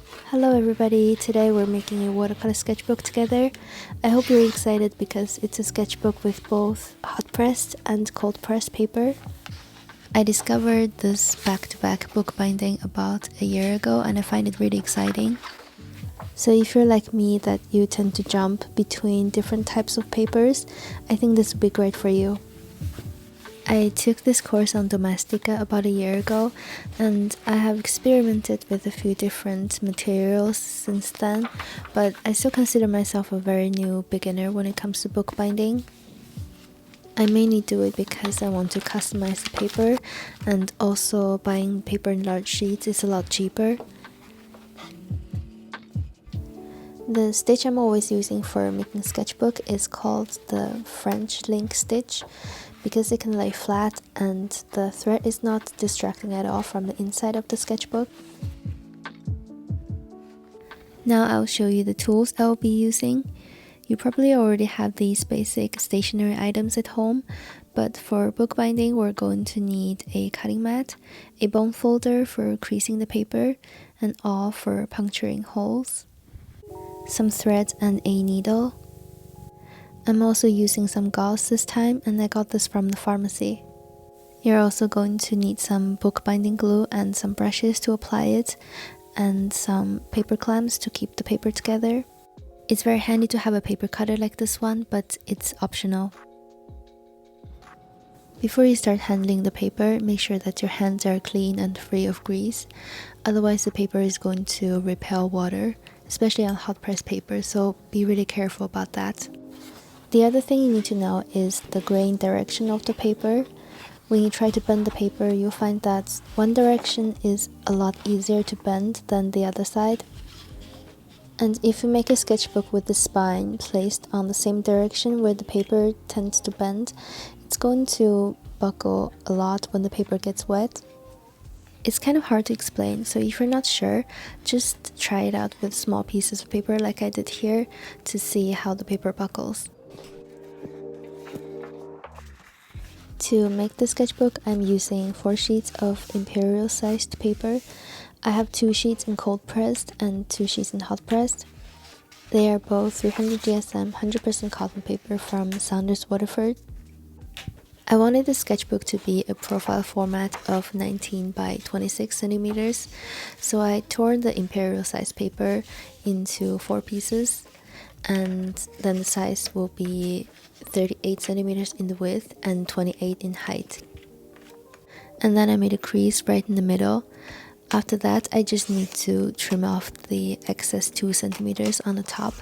Hello everybody, today we're making a watercolor sketchbook together. I hope you're excited because it's a sketchbook with both hot pressed and cold pressed paper. I discovered this back-to-back bookbinding about a year ago and I find it really exciting. So if you're like me that you tend to jump between different types of papers, I think this would be great for you. I took this course on domestica about a year ago and I have experimented with a few different materials since then, but I still consider myself a very new beginner when it comes to bookbinding. I mainly do it because I want to customize the paper, and also buying paper in large sheets is a lot cheaper. The stitch I'm always using for making a sketchbook is called the French link stitch because it can lay flat and the thread is not distracting at all from the inside of the sketchbook. Now I'll show you the tools I will be using. You probably already have these basic stationery items at home, but for bookbinding we're going to need a cutting mat, a bone folder for creasing the paper, and awl for puncturing holes, some thread and a needle. I'm also using some gauze this time and I got this from the pharmacy. You're also going to need some bookbinding glue and some brushes to apply it, and some paper clamps to keep the paper together. It's very handy to have a paper cutter like this one, but it's optional. Before you start handling the paper, make sure that your hands are clean and free of grease, otherwise the paper is going to repel water, especially on hot press paper, so be really careful about that. The other thing you need to know is the grain direction of the paper. When you try to bend the paper, you'll find that one direction is a lot easier to bend than the other side. And if you make a sketchbook with the spine placed on the same direction where the paper tends to bend, it's going to buckle a lot when the paper gets wet. It's kind of hard to explain, so if you're not sure, just try it out with small pieces of paper like I did here to see how the paper buckles. To make the sketchbook, I'm using 4 sheets of imperial sized paper. I have 2 sheets in cold pressed and 2 sheets in hot pressed. They are both 300 GSM 100% cotton paper from Saunders Waterford. I wanted the sketchbook to be a profile format of 19 by 26 centimeters, so I tore the imperial size paper into 4 pieces, and then the size will be 38 centimeters in the width and 28 in height. And then I made a crease right in the middle. After that, I just need to trim off the excess 2 centimeters on the top.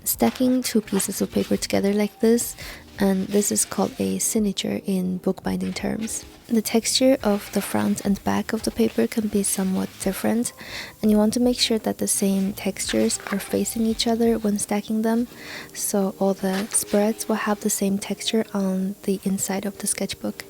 Stacking 2 pieces of paper together like this, and this is called a signature in bookbinding terms. The texture of the front and back of the paper can be somewhat different, and you want to make sure that the same textures are facing each other when stacking them, so all the spreads will have the same texture on the inside of the sketchbook.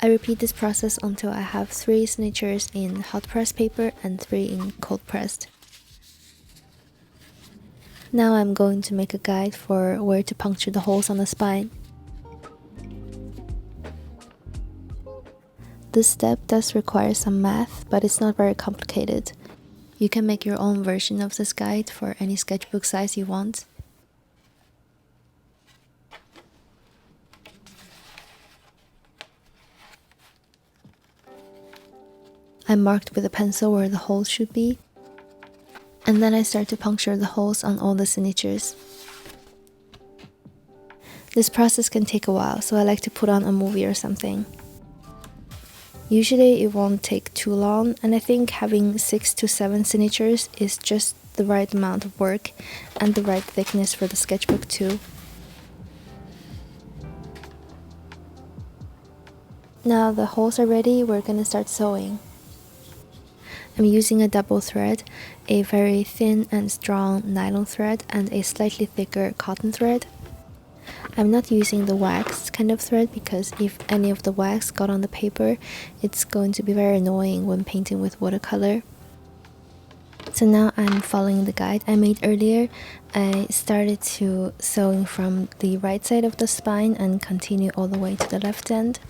I repeat this process until I have 3 signatures in hot pressed paper and 3 in cold pressed. Now I'm going to make a guide for where to puncture the holes on the spine. This step does require some math, but it's not very complicated. You can make your own version of this guide for any sketchbook size you want. I marked with a pencil where the holes should be, and then I start to puncture the holes on all the signatures. This process can take a while, so I like to put on a movie or something. Usually it won't take too long, and I think having 6 to 7 signatures is just the right amount of work and the right thickness for the sketchbook too. Now the holes are ready, we're gonna start sewing. I'm using a double thread, a very thin and strong nylon thread and a slightly thicker cotton thread. I'm not using the waxed kind of thread because if any of the wax got on the paper, it's going to be very annoying when painting with watercolor. So now I'm following the guide I made earlier. I started to sewing from the right side of the spine and continue all the way to the left end.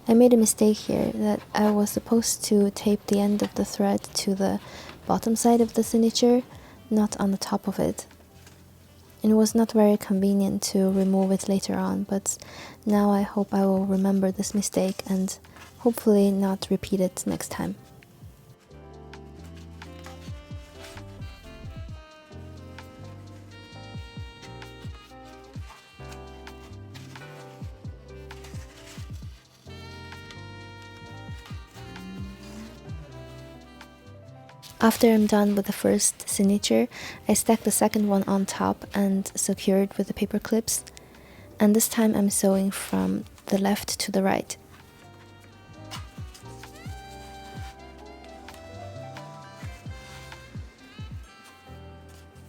I made a mistake here that I was supposed to tape the end of the thread to the bottom side of the signature, not on the top of it. It was not very convenient to remove it later on, but now I hope I will remember this mistake and hopefully not repeat it next time. After I'm done with the first signature, I stack the second one on top and secure it with the paper clips. And this time I'm sewing from the left to the right.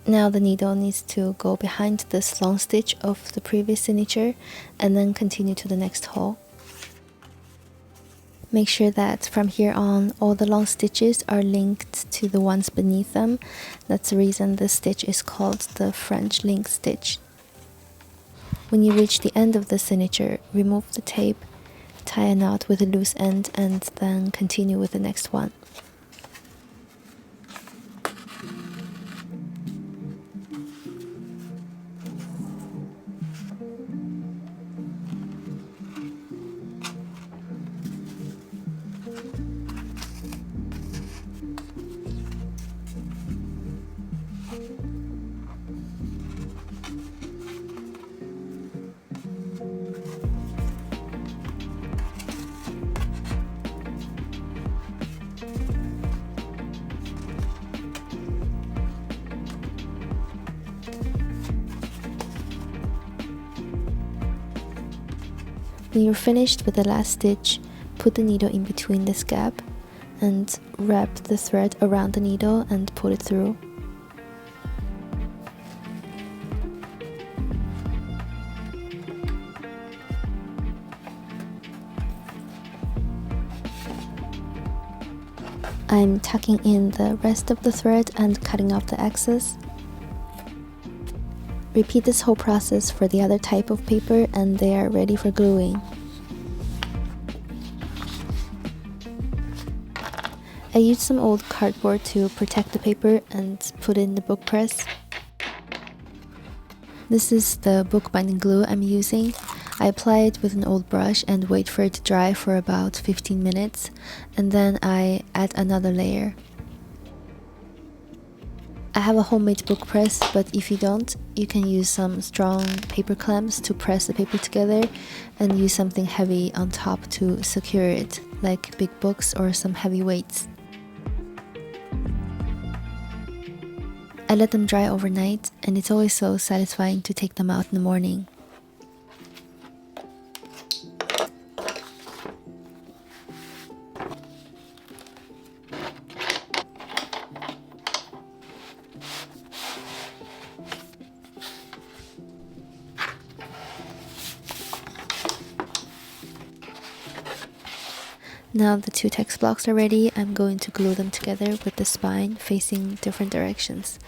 Now the needle needs to go behind this long stitch of the previous signature and then continue to the next hole. Make sure that from here on all the long stitches are linked to the ones beneath them. That's the reason this stitch is called the French link stitch. When you reach the end of the signature, remove the tape, tie a knot with a loose end, and then continue with the next one. When you're finished with the last stitch, put the needle in between this gap and wrap the thread around the needle and pull it through. I'm tucking in the rest of the thread and cutting off the excess. Repeat this whole process for the other type of paper and they are ready for gluing. I used some old cardboard to protect the paper and put it in the book press. This is the bookbinding glue I'm using. I apply it with an old brush and wait for it to dry for about 15 minutes, and then I add another layer. I have a homemade book press, but if you don't, you can use some strong paper clamps to press the paper together and use something heavy on top to secure it, like big books or some heavy weights. I let them dry overnight, and it's always so satisfying to take them out in the morning. Now the two text blocks are ready, I'm going to glue them together with the spine facing different directions.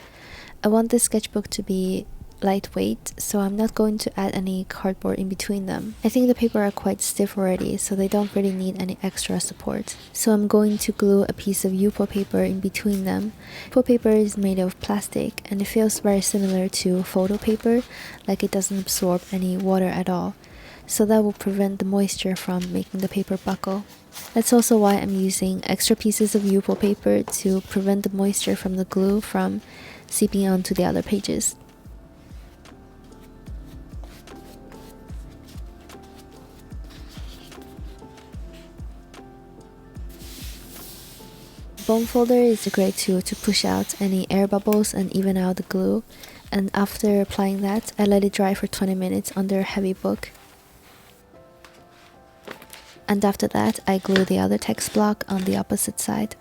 I want this sketchbook to be lightweight, so I'm not going to add any cardboard in between them. I think the paper are quite stiff already, so they don't really need any extra support. So I'm going to glue a piece of Yupo paper in between them. Yupo paper is made of plastic and it feels very similar to photo paper, like it doesn't absorb any water at all. So that will prevent the moisture from making the paper buckle. That's also why I'm using extra pieces of Yupo paper to prevent the moisture from the glue from seeping onto the other pages. Bone folder is a great tool to push out any air bubbles and even out the glue, and after applying that, I let it dry for 20 minutes under a heavy book. And after that, I glue the other text block on the opposite side.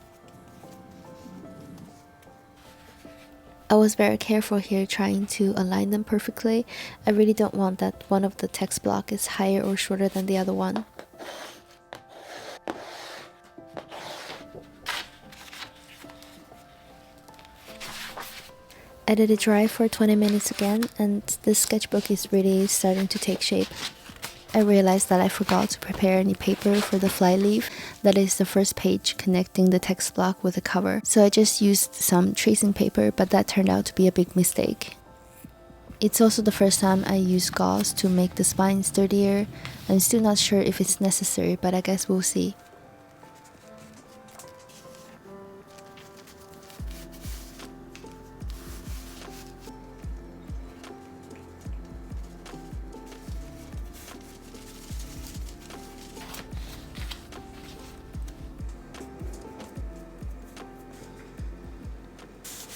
I was very careful here trying to align them perfectly. I really don't want that one of the text block is higher or shorter than the other one. I let it dry for 20 minutes again, and this sketchbook is really starting to take shape. I realized that I forgot to prepare any paper for the flyleaf, that is the first page connecting the text block with the cover. So I just used some tracing paper, but that turned out to be a big mistake. It's also the first time I use gauze to make the spine sturdier. I'm still not sure if it's necessary, but I guess we'll see.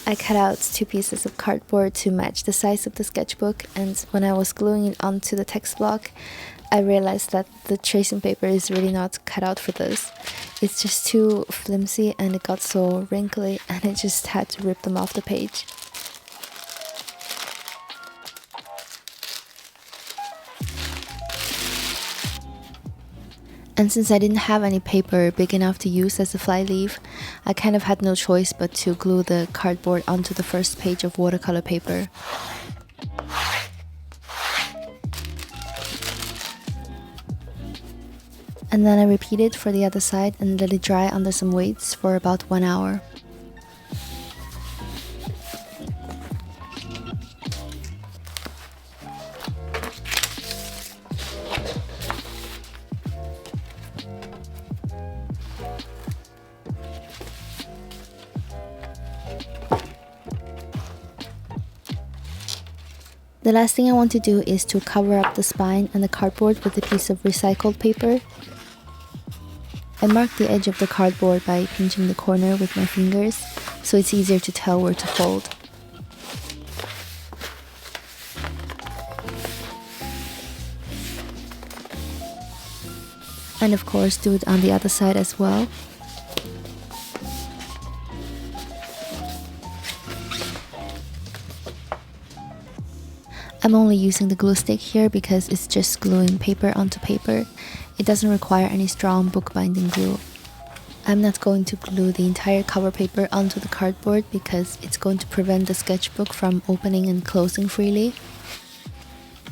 I cut out 2 pieces of cardboard to match the size of the sketchbook, and when I was gluing it onto the text block, I realized that the tracing paper is really not cut out for this. It's just too flimsy and it got so wrinkly, and I just had to rip them off the page. And since I didn't have any paper big enough to use as a flyleaf, I kind of had no choice but to glue the cardboard onto the first page of watercolor paper. And then I repeated for the other side and let it dry under some weights for about 1 hour. The last thing I want to do is to cover up the spine and the cardboard with a piece of recycled paper. I marked the edge of the cardboard by pinching the corner with my fingers, so it's easier to tell where to fold. And of course, do it on the other side as well. I'm only using the glue stick here because it's just gluing paper onto paper. It doesn't require any strong bookbinding glue. I'm not going to glue the entire cover paper onto the cardboard because it's going to prevent the sketchbook from opening and closing freely.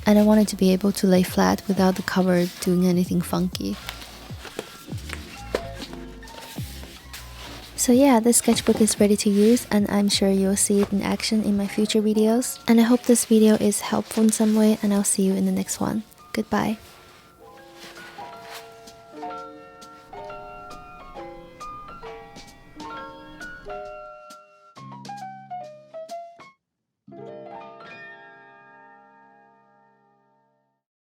And I wanted to be able to lay flat without the cover doing anything funky. So yeah, this sketchbook is ready to use, and I'm sure you'll see it in action in my future videos. And I hope this video is helpful in some way, and I'll see you in the next one. Goodbye.